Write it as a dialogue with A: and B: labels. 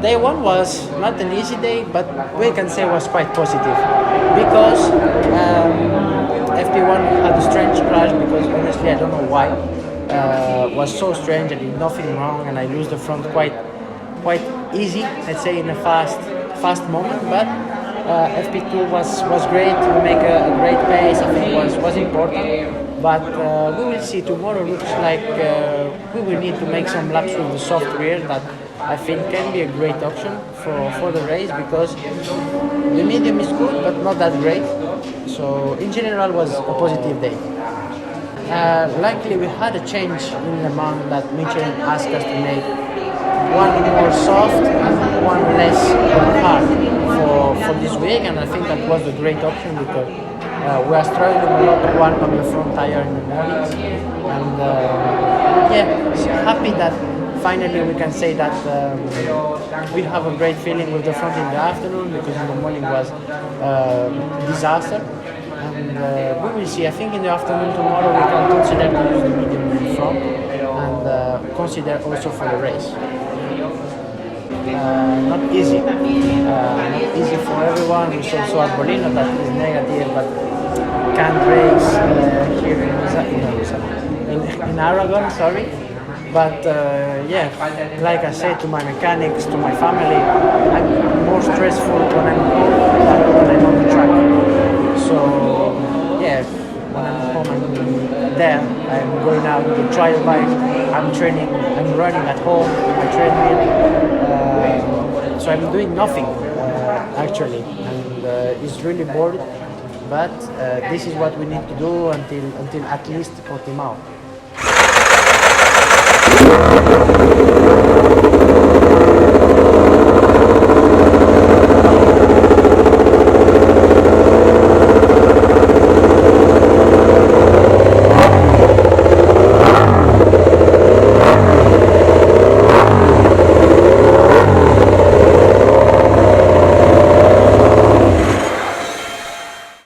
A: Day one was not an easy day, but we can say was quite positive because FP1 had a strange crash because honestly I don't know why. Was so strange. I did nothing wrong and I lose the front quite easy. Let's say in a fast moment, but FP2 was great. We make a great pace. I think was important. But we will see tomorrow. Looks like we will need to make some laps with the soft rear that I think can be a great option for the race because the medium is good but not that great. So in general was a positive day. Likely we had a change in Le Mans that Michelin asked us to make one more soft and one less hard for this week, and I think that was a great option because we are struggling a lot to warm up the front tire in the mornings, and happy that finally we can say that we have a great feeling with the front in the afternoon because in the morning was disaster. And we will see. I think in the afternoon tomorrow we can consider to use the medium in front and consider also for the race. Not easy. Not easy for everyone. We saw also Arbolino that is negative but can't race here in Aragon. Sorry. But like I said to my mechanics, to my family, I'm more stressful when I'm home than when I'm on the track. So when I'm home, I'm there. I'm going out with the trial bike. I'm training. I'm running at home with my treadmill. So I'm doing nothing actually, and it's really bored. But this is what we need to do until at least Portimao.